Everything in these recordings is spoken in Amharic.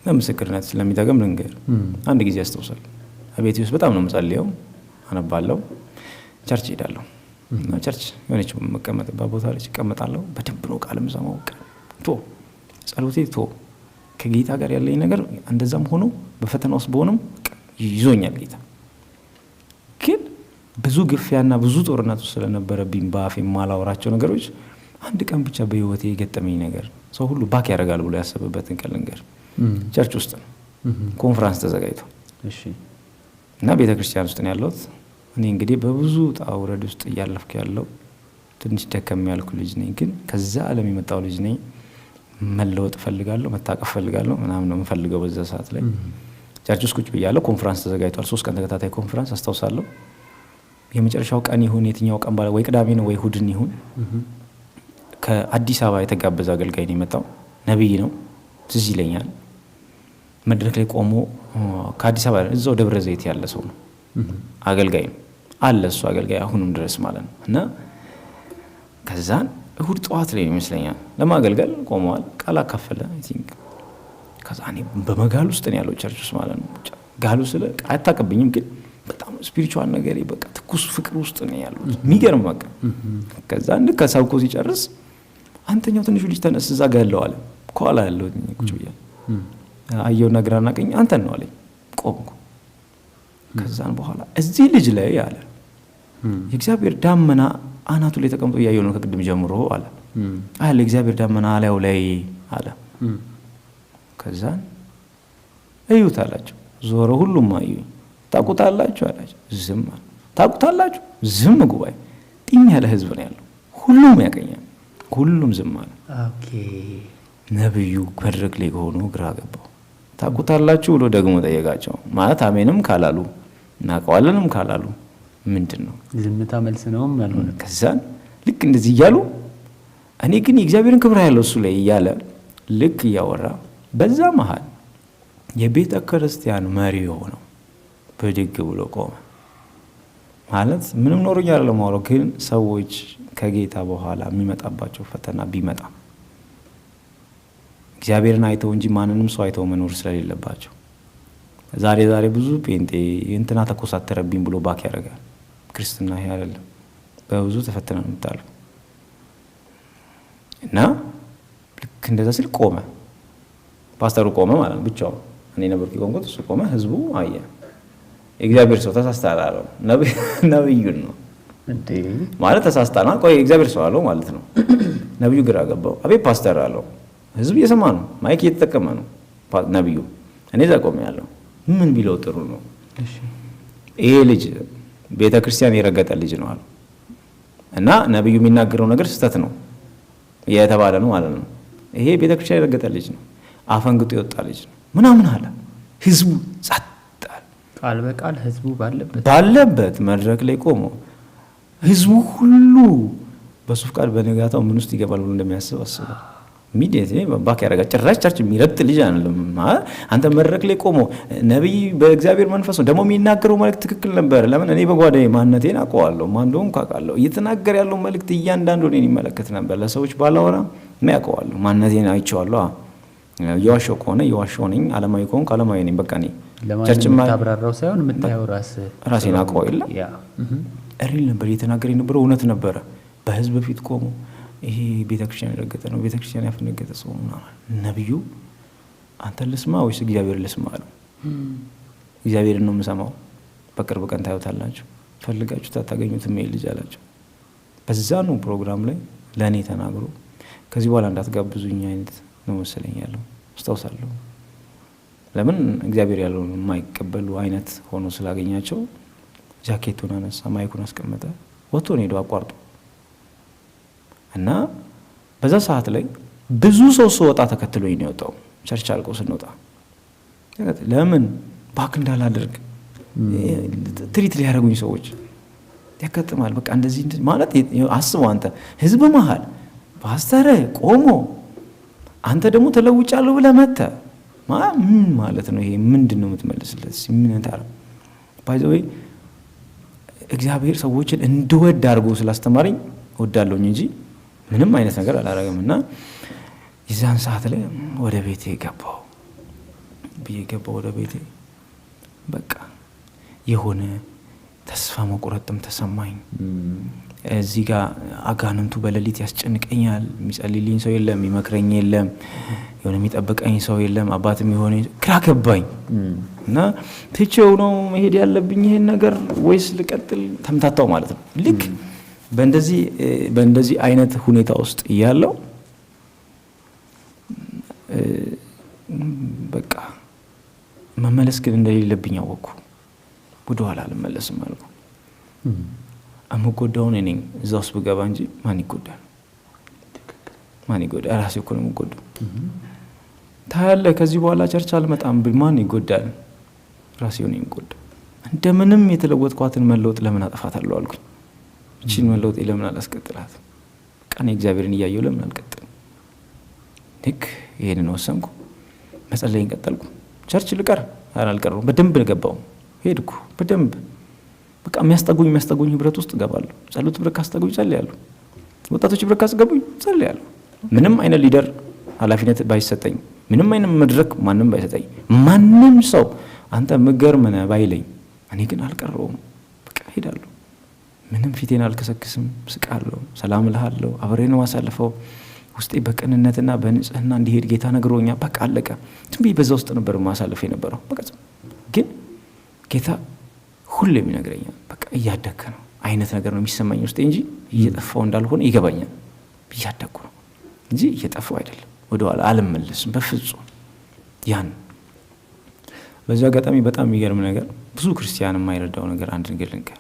ለምስክርነት ስለሚጠቅም ልንገር። አንድ ጊዜ አስተውሳለሁ። አቤቴ ውስጥ በጣም ነው የምጸልየው፣ አነባለሁ፣ ቸርች ሄዳለሁ። እና ቸርች የሆነች መቀመጥባት ቦታ ላይ እቀመጣለሁ። በደንብ ነው ቃል የምሰማው። ጸሎቴ ከጌታ ጋር ያለኝ ነገር እንደዛም ሆኖ በፈተና ውስጥ በሆነም ይዞኛል ጌታ። ግን ብዙ ግፊያና ብዙ ጦርነት ውስጥ ስለነበረብኝ በአፌ የማላወራቸው ነገሮች አንድ ቀን ብቻ በህይወቴ የገጠመኝ ነገር ሰው ሁሉ ባክ ያደርጋል ብሎ ያሰበበትን ቀን ልንገር። ቸርች ውስጥ ነው ኮንፈረንስ ተዘጋጅቶ እና ቤተክርስቲያን ውስጥ ነው ያለሁት። እኔ እንግዲህ በብዙ ውጣ ውረድ ውስጥ እያለፍኩ ያለው ትንሽ ደከም ያልኩ ልጅ ነኝ። ግን ከዛ ዓለም የመጣው ልጅ ነኝ። መለወጥ ፈልጋለሁ፣ መታቀፍ ፈልጋለሁ ምናምን ነው የምፈልገው። በዛ ሰዓት ላይ ቸርች ውስጥ ቁጭ ብያለሁ። ኮንፈረንስ ተዘጋጅቷል። 3 ቀን ተከታታይ ኮንፈረንስ አስታውሳለሁ። የመጨረሻው ቀን ይሁን የትኛው ቀን ባለ ወይ ቅዳሜ ነው ወይ እሁድን ይሁን ከአዲስ አበባ የተጋበዘ አገልጋይ ነው የመጣው። ነብይ ነው ትዝ ይለኛል። መድረክ ላይ ቆሞ ከአዲስ አበባ እዛው ደብረ ዘይት ያለ ሰው ነው። አገልጋይ ነው አለ እሱ አገልጋይ አሁንም ድረስ ማለት ነው። እና ከዛን እሁድ ጠዋት ላይ ይመስለኛል ለማገልገል ቆመዋል። ቃል አካፈለ አይ ቲንክ። ከዛ እኔ በመጋል ውስጥ ነው ያለው ቸርች ውስጥ ማለት ነው። ጋሉ ስለ አታቀብኝም ግን በጣም ስፒሪቹዋል ነገር በቃ ትኩስ ፍቅር ውስጥ ነው ያለው። የሚገርም በቃ ከዛ እንደ ከሰብኮ ሲጨርስ አንተኛው ትንሹ ልጅ ተነስ እዛ ጋር ያለው አለ። ከኋላ ያለው ቁጭ ብያለሁ። አየውና ግራና ቀኝ አንተን ነው አለኝ። ቆምኩ። ከዛን በኋላ እዚህ ልጅ ላይ አለ የእግዚአብሔር ዳመና አናቱ ላይ ተቀምጦ እያየው ነው ከቅድም ጀምሮ አለ። አለ እግዚአብሔር ዳመና አላዩ ላይ አለ። ከዛን እዩት አላቸው። ዞሮ ሁሉም አዩኝ። ታቁታላችሁ አላቸው። ዝም አለ። ታቁታላችሁ ዝም። ጉባኤ ጢም ያለ ህዝብ ነው ያለው። ሁሉም ያቀኛል። ሁሉም ዝም አለ። ኦኬ ነብዩ መድረክ ላይ ሆኖ ግራ ገባው። ታቁታላችሁ ብሎ ደግሞ ጠየቃቸው። ማለት አሜንም ካላሉ እናቀዋለንም ካላሉ ምንድነው ዝምታ መልስ ነው ማለት ነው። ከዛን ልክ እንደዚህ እያሉ እኔ ግን የእግዚአብሔርን ክብር ያለው እሱ ላይ እያለ ልክ እያወራ በዛ መሃል የቤተ ክርስቲያን መሪ ሆነው ብድግ ብሎ ቆመ። ማለት ምንም ኖሮኝ አይደለም ማውራው፣ ግን ሰዎች ከጌታ በኋላ የሚመጣባቸው ፈተና ቢመጣ እግዚአብሔርን አይተው እንጂ ማንንም ሰው አይተው መኖር ስለሌለባቸው ዛሬ ብዙ ጴንጤ እንትና ተኮሳተረብኝ ብሎ ባክ ያደርጋል። ክርስትና ይሄ አይደለም። በብዙ ተፈተነን የምታልፈው እና ልክ እንደዛ ሲል ቆመ። ፓስተሩ ቆመ ማለት ነው ብቻው። እኔ ነበር ቆምኩት፣ እሱ ቆመ። ህዝቡ አየ። እግዚአብሔር ሰው ተሳስተሃል አለው። ነብዩን ነው እንዴ ማለት ተሳስተና ቆይ እግዚአብሔር ሰው አለው ማለት ነው። ነብዩ ግራ ገባው። አቤት ፓስተር አለው። ህዝብ እየሰማ ነው፣ ማይክ እየተጠቀመ ነው። ነብዩ እኔ እዛ ቆሜ ያለው ምን ቢለው ጥሩ ነው? እሺ ይሄ ልጅ ቤተክርስቲያን የረገጠ ልጅ ነው አለ እና ነብዩ የሚናገረው ነገር ስህተት ነው የተባለ ነው ማለት ነው። ይሄ ቤተክርስቲያን የረገጠ ልጅ ነው፣ አፈንግጦ የወጣ ልጅ ነው ምናምን አለ። ህዝቡ ጸጥ አለ። ቃል በቃል ህዝቡ ባለበት መድረክ ላይ ቆሞ ህዝቡ ሁሉ በሱ ፍቃድ በነጋታው ምን ውስጥ ይገባል ብሎ እንደሚያስብ አስበ ኢሚዲየትሊ ባክ ያደርጋል። ጭራሽ ቸርች የሚረግጥ ልጅ አይደለም። አንተ መድረክ ላይ ቆሞ ነብይ በእግዚአብሔር መንፈስ ነው ደግሞ የሚናገረው መልእክት ትክክል ነበር። ለምን እኔ በጓዳዬ ማንነቴን አውቀዋለሁ፣ ማን እንደሆነ አውቃለሁ። እየተናገረ ያለው መልእክት እያንዳንዱ እኔን ይመለከት ነበር። ለሰዎች ባላወራ ምን ያውቀዋለሁ፣ ማንነቴን አይቼዋለሁ። የዋሸው ከሆነ የዋሸው ነኝ፣ አለማዊ ከሆነ አለማዊ ነኝ። በቃ እኔ ቸርች ማብራራው ሳይሆን የምታየው ራሴን አውቀው የለ እሪል ነበር እየተናገረ የነበረው እውነት ነበረ። በህዝብ ፊት ቆሞ ይሄ ቤተክርስቲያን የረገጠ ነው፣ ቤተክርስቲያን ያፈነገጠ ሰው ነው። ነብዩ አንተን ልስማ ወይስ እግዚአብሔር ልስማ አለው። እግዚአብሔርን ነው የምሰማው፣ በቅርብ ቀን ታዩታላችሁ፣ ፈልጋችሁ ታታገኙትም ይሄ ልጅ አላቸው። በዛ ነው ፕሮግራም ላይ ለእኔ ተናግሮ ከዚህ በኋላ እንዳትጋብዙኝ አይነት ነው መሰለኝ ያለው አስታውሳለሁ። ለምን እግዚአብሔር ያለውን የማይቀበሉ አይነት ሆኖ ስላገኛቸው ጃኬቱን አነሳ፣ ማይኩን አስቀመጠ፣ ወጥቶ ነው ሄዶ አቋርጦ እና በዛ ሰዓት ላይ ብዙ ሰው ወጣ ተከትሎኝ ነው የወጣው። ቸርች አልቆ ስንወጣ ለምን ባክ እንዳላደርግ ትሪት ሊያደርጉኝ ሰዎች ያከተማል። በቃ እንደዚህ ማለት አስበው አንተ ህዝብ መሃል ፓስተር ቆሞ አንተ ደግሞ ተለውጫለሁ ብለህ መተህ ምን ማለት ነው? ይሄ ምንድነው የምትመልስለት? ምን ታረም ባይዘው እግዚአብሔር ሰዎችን እንድወድ አድርጎ ስላስተማረኝ ወዳለሁኝ እንጂ ምንም አይነት ነገር አላረገምና የዛን ሰዓት ላይ ወደ ቤቴ ገባው። ብዬ ገባሁ ወደ ቤቴ። በቃ የሆነ ተስፋ መቁረጥም ተሰማኝ። እዚህ ጋር አጋንንቱ በሌሊት ያስጨንቀኛል። የሚጸልይልኝ ሰው የለም፣ የሚመክረኝ የለም፣ የሆነ የሚጠብቀኝ ሰው የለም። አባትም የሆነ ግራ ገባኝ እና ትቼው ነው መሄድ ያለብኝ ይሄን ነገር ወይስ ልቀጥል? ተምታታው ማለት ነው። ልክ በእንደዚህ አይነት ሁኔታ ውስጥ እያለው በቃ መመለስ ግን እንደሌለብኝ አወቅኩ። ወደኋላ አልመለስም አልኩ። የምጎዳውን እኔ እዛ ውስጥ ብገባ እንጂ ማን ይጎዳል? ማን ይጎዳል? ራሴ እኮ ነው የምጎዳው። ታያለህ፣ ከዚህ በኋላ ቸርች አልመጣም ብል ማን ይጎዳል? ራሴው ነው የምጎዳው። እንደምንም የተለወጥኳትን መለወጥ ለምን አጠፋታለሁ አልኩኝ። እቺን መለወጥ ለምን አላስቀጥላት? ቀን እግዚአብሔርን እያየሁ ለምን አልቀጥልም? ልክ ይሄንን ወሰንኩ። መጸለይን ቀጠልኩ። ቸርች ልቀር አልቀረሁም። በደንብ ገባሁ፣ ሄድኩ በደንብ በቃ የሚያስጠጉኝ ህብረት ውስጥ እገባለሁ። ጸሎት ህብረት ካስጠጉኝ ጸልያለሁ። ወጣቶች ህብረት ካስገቡኝ ጸልያለሁ። ምንም አይነት ሊደር ኃላፊነት ባይሰጠኝ፣ ምንም አይነት መድረክ ማንም ባይሰጠኝ፣ ማንም ሰው አንተ ምገርም ነህ ባይለኝ፣ እኔ ግን አልቀረውም። በቃ ሄዳለሁ። ምንም ፊቴን አልከሰክስም፣ ስቃለሁ፣ ሰላም እልሃለሁ፣ አብሬ ነው ማሳልፈው። ውስጤ በቅንነትና በንጽህና እንዲሄድ ጌታ ነግሮኛል። በቃ አለቀ። ዝም ብዬ በዛ ውስጥ ነበር ማሳለፍ የነበረው። በቃ ግን ጌታ ሁሌም ይነግረኛል፣ በቃ እያደግክ ነው አይነት ነገር ነው የሚሰማኝ ውስጤ እንጂ እየጠፋው እንዳልሆነ ይገባኛል። እያደግኩ ነው እንጂ እየጠፋው አይደለም። ወደኋላ አልመለስም በፍጹም። ያን በዚህ አጋጣሚ በጣም የሚገርም ነገር፣ ብዙ ክርስቲያን የማይረዳው ነገር አንድ ነገር ልንገር።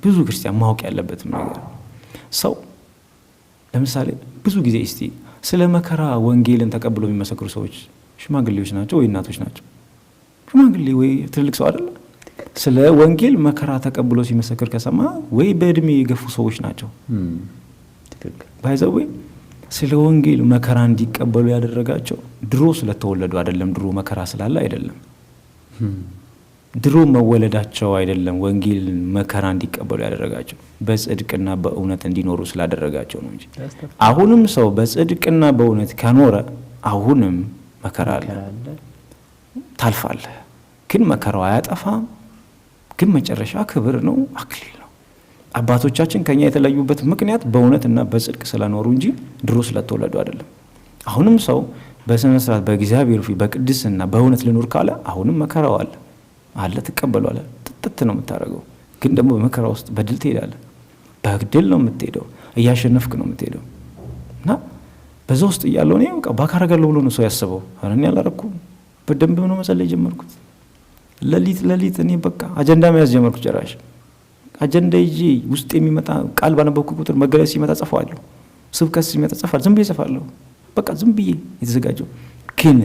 ብዙ ክርስቲያን ማወቅ ያለበትም ነገር፣ ሰው ለምሳሌ ብዙ ጊዜ እስቲ ስለ መከራ ወንጌልን ተቀብሎ የሚመሰክሩ ሰዎች ሽማግሌዎች ናቸው ወይ እናቶች ናቸው? ሽማግሌ ወይ ትልልቅ ሰው አይደለ? ስለ ወንጌል መከራ ተቀብሎ ሲመሰክር ከሰማ ወይ በእድሜ የገፉ ሰዎች ናቸው። ባይዘው ስለ ወንጌል መከራ እንዲቀበሉ ያደረጋቸው ድሮ ስለተወለዱ አይደለም፣ ድሮ መከራ ስላለ አይደለም፣ ድሮ መወለዳቸው አይደለም። ወንጌል መከራ እንዲቀበሉ ያደረጋቸው በጽድቅና በእውነት እንዲኖሩ ስላደረጋቸው ነው እንጂ አሁንም ሰው በጽድቅና በእውነት ከኖረ አሁንም መከራ አለ፣ ታልፋለህ። ግን መከራው አያጠፋም። ግን መጨረሻ ክብር ነው፣ አክሊል ነው። አባቶቻችን ከኛ የተለዩበት ምክንያት በእውነትና በጽድቅ ስለኖሩ እንጂ ድሮ ስለተወለዱ አይደለም። አሁንም ሰው በስነ ስርዓት በእግዚአብሔር ፊት በቅድስና በእውነት ልኖር ካለ አሁንም መከራው አለ፣ ትቀበሏለህ። ጥጥት ነው የምታደርገው። ግን ደግሞ በመከራ ውስጥ በድል ትሄዳለህ። በድል ነው የምትሄደው፣ እያሸነፍክ ነው የምትሄደው። እና በዛ ውስጥ እያለው እኔ በቃ ባካረጋለሁ ብሎ ነው ሰው ያስበው። ኧረ እኔ አላረኩም። በደንብ ነው መጸለይ ጀመርኩት። ሌሊት እኔ በቃ አጀንዳ መያዝ ጀመርኩ። ጭራሽ አጀንዳ ይዤ ውስጥ የሚመጣ ቃል ባነበብኩ ቁጥር መገለጽ ሲመጣ ጽፈዋለሁ፣ ስብከት ሲመጣ ጽፋለሁ፣ ዝም ብዬ ጽፋለሁ። በቃ ዝም ብዬ የተዘጋጀው። ግን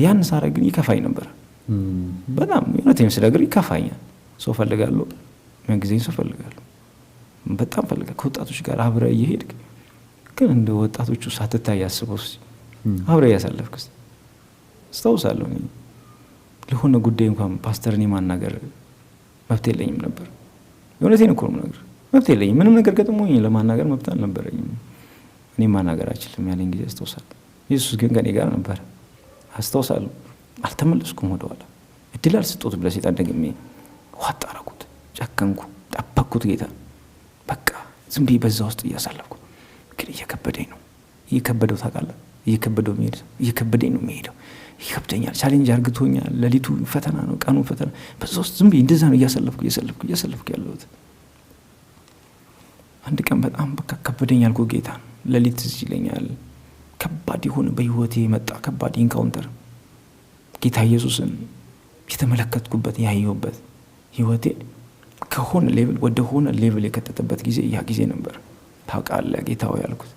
ያን ሳረ ግን ይከፋኝ ነበር በጣም። እውነቴን ስነግር ይከፋኛል። ሰው ፈልጋለሁ፣ ምን ጊዜ ሰው ፈልጋለሁ፣ በጣም ፈልጋለሁ። ከወጣቶች ጋር አብረ እየሄድክ ግን እንደ ወጣቶቹ ሳትታይ ያስበው አብረ እያሳለፍክ አስታውሳለሁ። ለሆነ ጉዳይ እንኳን ፓስተርን የማናገር መብት የለኝም ነበር። የእውነቴን እኮ ነው ነገር መብት የለኝም። ምንም ነገር ገጥሞኝ ለማናገር መብት አልነበረኝም። እኔ ማናገር አልችልም ያለኝ ጊዜ አስታውሳለሁ። ኢየሱስ ግን ከኔ ጋር ነበር አስታውሳለሁ። አልተመለስኩም ወደኋላ። እድል አልሰጠሁት ብለ ሴጣን ደግሜ ዋጥ አደረኩት፣ ጨከንኩ፣ ጠበቅኩት ጌታ። በቃ ዝም ብዬ በዛ ውስጥ እያሳለፍኩ ግን እየከበደኝ ነው። እየከበደው ታውቃለህ፣ እየከበደኝ ነው የሚሄደው። ይከብደኛል፣ ቻሌንጅ አርግቶኛል። ሌሊቱ ፈተና ነው፣ ቀኑ ፈተና። በዛ ውስጥ ዝም ብዬ እንደዛ ነው እያሳለፍኩ ያለሁት። አንድ ቀን በጣም በቃ ከበደኝ አልኩ ጌታ። ሌሊት ትዝ ይለኛል፣ ከባድ የሆነ በህይወቴ መጣ ከባድ ኢንካውንተር። ጌታ ኢየሱስን የተመለከትኩበት ያየሁበት ህይወቴ ከሆነ ሌቭል ወደ ሆነ ሌቭል የከተተበት ጊዜ ያ ጊዜ ነበር። ታውቃለህ ጌታ ሆይ ያልኩት፣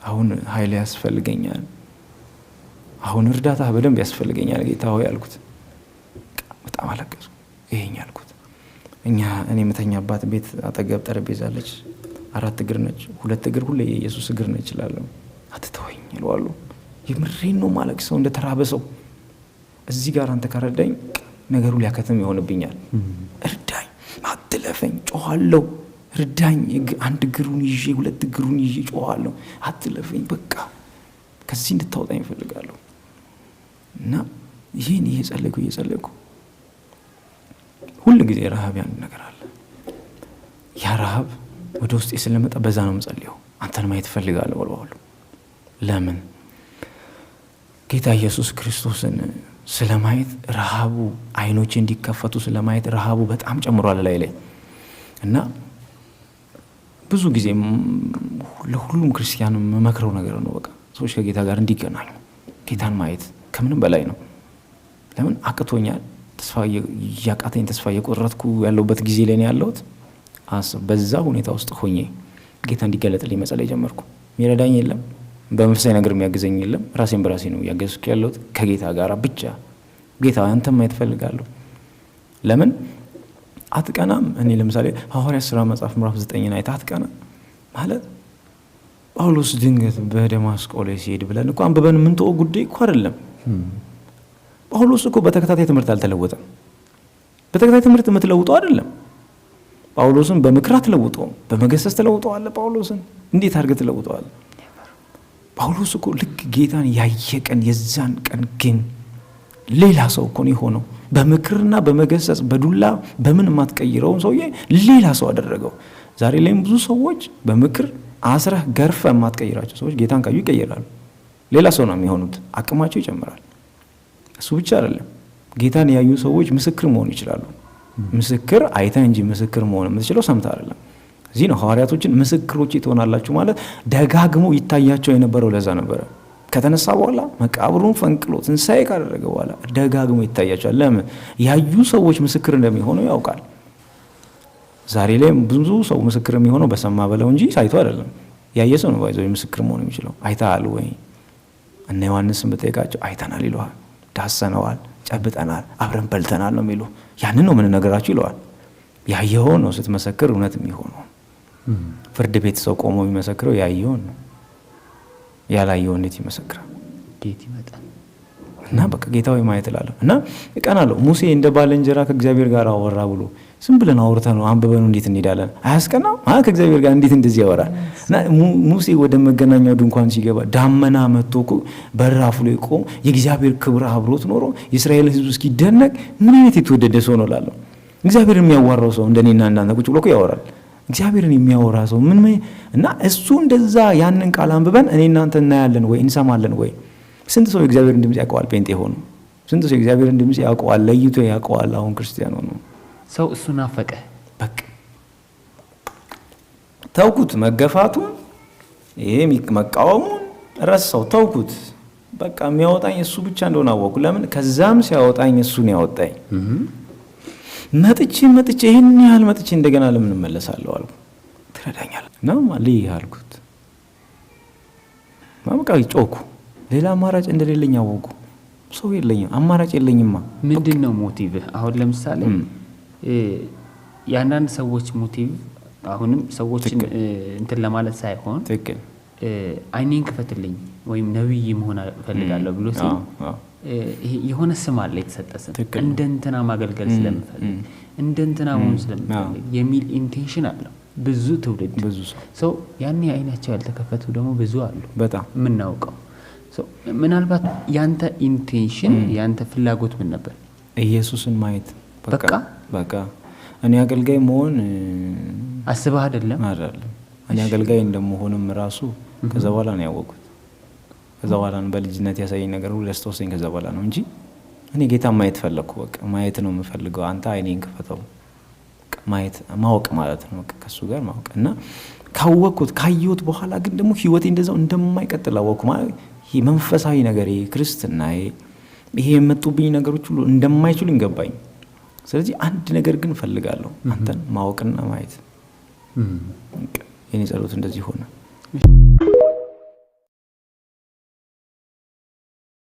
አሁን ኃይል ያስፈልገኛል፣ አሁን እርዳታ በደንብ ያስፈልገኛል ጌታ ሆይ ያልኩት። በጣም አለቀስኩ። ይሄኝ ያልኩት እኔ የምተኛባት ቤት አጠገብ ጠረጴዛ አለች። 4 እግር ነች፣ 2 እግር ሁሌ የኢየሱስ እግር ነች እላለሁ። አትተወኝ እለዋለሁ። የምሬን ነው ማለቅ ሰው እንደተራበ ሰው። እዚህ ጋር አንተ ካረዳኝ ነገሩ ሊያከትም ይሆንብኛል። እርዳኝ፣ አትለፈኝ፣ ጮኻለሁ። እርዳኝ፣ 1 እግሩን ይዤ 2 እግሩን ይዤ ጮኻለሁ። አትለፈኝ፣ በቃ ከዚህ እንድታወጣኝ እፈልጋለሁ። እና ይህን እየጸለይኩ ሁሉ ጊዜ ረሃብ ያን ነገር አለ። ያ ረሃብ ወደ ውስጤ ስለመጣ በዛ ነው የምጸልየው። አንተን ማየት እፈልጋለሁ ብለዋል። ለምን ጌታ ኢየሱስ ክርስቶስን ስለማየት ረሃቡ አይኖቼ እንዲከፈቱ ስለማየት ረሃቡ በጣም ጨምሯል ላይ እና ብዙ ጊዜ ለሁሉም ክርስቲያን መመክረው ነገር ነው። በቃ ሰዎች ከጌታ ጋር እንዲገናኙ ጌታን ማየት ከምንም በላይ ነው። ለምን አቅቶኛል፣ ተስፋ እየቆረጥኩ ያለሁበት ጊዜ ላይ ነው ያለሁት። በዛ ሁኔታ ውስጥ ሆኜ ጌታ እንዲገለጥልኝ መጸለይ ጀመርኩ። የሚረዳኝ የለም፣ በመንፈሳዊ ነገር የሚያግዘኝ የለም። ራሴን በራሴ ነው እያገዝኩ ያለሁት ከጌታ ጋር ብቻ። ጌታ አንተን ማየት እፈልጋለሁ። ለምን አትቀናም? እኔ ለምሳሌ ሐዋርያት ሥራ መጽሐፍ ምዕራፍ 9 አይተህ አትቀናም ማለት ጳውሎስ ድንገት በደማስቆ ላይ ሲሄድ ብለን እኮ አንብበን የምንተወው ጉዳይ እኮ አይደለም። ጳውሎስ እኮ በተከታታይ ትምህርት አልተለወጠም። በተከታታይ ትምህርት የምትለውጠው አይደለም። ጳውሎስን በምክር አትለውጠውም፣ በመገሰጽ ትለውጠዋለህ። ጳውሎስን እንዴት አድርገህ ትለውጠዋለህ? ጳውሎስ እኮ ልክ ጌታን ያየቀን የዛን ቀን ግን ሌላ ሰው እኮ ነው የሆነው። በምክርና በመገሰጽ በዱላ በምን የማትቀይረውን ሰውዬ ሌላ ሰው አደረገው። ዛሬ ላይም ብዙ ሰዎች በምክር አስረህ ገርፈ የማትቀይራቸው ሰዎች ጌታን ካዩ ይቀይራሉ። ሌላ ሰው ነው የሚሆኑት። አቅማቸው ይጨምራል። እሱ ብቻ አይደለም፣ ጌታን ያዩ ሰዎች ምስክር መሆን ይችላሉ። ምስክር አይተህ እንጂ ምስክር መሆን የምትችለው ሰምተህ አይደለም። እዚህ ነው ሐዋርያቶችን ምስክሮች ትሆናላችሁ ማለት ደጋግሞ ይታያቸው የነበረው ለዛ ነበረ። ከተነሳ በኋላ መቃብሩን ፈንቅሎ ትንሣኤ ካደረገ በኋላ ደጋግሞ ይታያቸዋል። ለምን? ያዩ ሰዎች ምስክር እንደሚሆኑ ያውቃል። ዛሬ ላይ ብዙ ሰው ምስክር የሚሆነው በሰማ በለው እንጂ ሳይቶ አይደለም። ያየ ሰው ነው ባይዘው ምስክር መሆን የሚችለው። አይተሃል ወይ? እነ ዮሐንስን ብትጠይቃቸው አይተናል ይለዋል። ዳሰነዋል፣ ጨብጠናል፣ አብረን በልተናል ነው የሚሉ። ያንን ነው ምን ነገራችሁ ይለዋል። ያየውን ነው ስትመሰክር እውነት የሚሆነው። ፍርድ ቤት ሰው ቆሞ የሚመሰክረው ያየውን ነው። ያላየው እንዴት ይመሰክራል? ጌታ ይመጣል እና በቃ ጌታዊ ማየት እላለሁ እና እቀናለሁ። ሙሴ እንደ ባልንጀራ ከእግዚአብሔር ጋር አወራ ብሎ ዝም ብለን አውርተን ነው አንብበን እንዴት እንሄዳለን? አያስቀናም? ከእግዚአብሔር ጋር እንዴት እንደዚህ ያወራል? እና ሙሴ ወደ መገናኛው ድንኳን ሲገባ ዳመና መጥቶ እኮ በራፉ ላይ ቆሞ የእግዚአብሔር ክብር አብሮት ኖሮ የእስራኤል ሕዝብ እስኪደነቅ ምን አይነት የተወደደ ሰው ነው እላለሁ። እግዚአብሔርን የሚያዋራው ሰው እንደኔና እንዳንተ ቁጭ ብሎ እኮ ያወራል። እግዚአብሔርን የሚያወራ ሰው ምን እና እሱ እንደዛ ያንን ቃል አንብበን እኔ እናንተ እናያለን ወይ እንሰማለን ወይ? ስንት ሰው የእግዚአብሔርን ድምጽ ያውቀዋል? ጴንጤ ሆኖ ስንት ሰው የእግዚአብሔርን ድምጽ ያውቀዋል? ለይቶ ያውቀዋል? አሁን ክርስቲያን ሆኖ ሰው እሱ ናፈቀ። በቃ ተውኩት፣ መገፋቱን ይሄ መቃወሙን ረሳው፣ ተውኩት። በቃ የሚያወጣኝ እሱ ብቻ እንደሆነ አወኩ። ለምን? ከዛም ሲያወጣኝ እሱን ያወጣኝ። መጥቼ ይህን ያህል መጥቼ እንደገና ለምን እመለሳለሁ አልኩ። ትረዳኛለህ እና ልይ አልኩት። በቃ ጮኩ። ሌላ አማራጭ እንደሌለኝ አወቁ። ሰው የለኝም፣ አማራጭ የለኝማ። ምንድን ነው ሞቲቭህ? አሁን ለምሳሌ የአንዳንድ ሰዎች ሞቲቭ አሁንም ሰዎችን እንትን ለማለት ሳይሆን ትክክል አይኔን ክፈትልኝ ወይም ነብይ መሆን እፈልጋለሁ ብሎ ሲል የሆነ ስም አለ የተሰጠ ስም፣ እንደ እንትና ማገልገል ስለምፈልግ እንደ እንትና መሆን ስለምፈልግ የሚል ኢንቴንሽን አለው ብዙ ትውልድ፣ ብዙ ሰው ያኔ አይናቸው ያልተከፈቱ ደግሞ ብዙ አሉ በጣም የምናውቀው። ምናልባት ያንተ ኢንቴንሽን ያንተ ፍላጎት ምን ነበር? ኢየሱስን ማየት በቃ እኔ አገልጋይ መሆን አስበህ አይደለም? እኔ አገልጋይ እንደመሆንም ራሱ ከዛ በኋላ ነው ያወቁት። ከዛ በኋላ ነው በልጅነት ያሳየኝ ነገር ሁሉ ያስተወሰኝ ከዛ በኋላ ነው እንጂ እኔ ጌታ ማየት ፈለኩ። በቃ ማየት ነው የምፈልገው። አንተ አይኔን ክፈተው። ማየት ማወቅ ማለት ነው። በቃ ከሱ ጋር ማወቅ እና ካወቅኩት ካየሁት በኋላ ግን ደግሞ ህይወቴ እንደዛው እንደማይቀጥል አወቅኩ። ማለት ይሄ መንፈሳዊ ነገር ይሄ ክርስትና ይሄ የመጡብኝ ነገሮች ሁሉ እንደማይችሉኝ ገባኝ። ስለዚህ አንድ ነገር ግን ፈልጋለሁ፣ አንተን ማወቅና ማየት። የኔ ጸሎት እንደዚህ ሆነ።